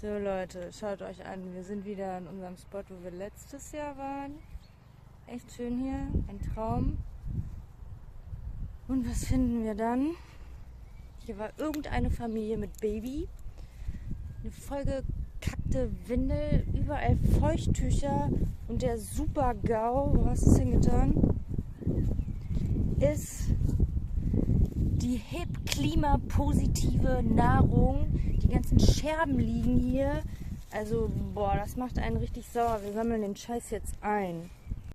So Leute, schaut euch an, wir sind wieder in unserem Spot, wo wir letztes Jahr waren. Echt schön hier, ein Traum. Und was finden wir dann? Hier war irgendeine Familie mit Baby. Eine vollgekackte Windel, überall Feuchttücher und der Super-GAU, wo hast du es hingetan? Ist die hip klimapositive Nahrung. Die ganzen Scherben liegen hier. Also, boah, das macht einen richtig sauer. Wir sammeln den Scheiß jetzt ein.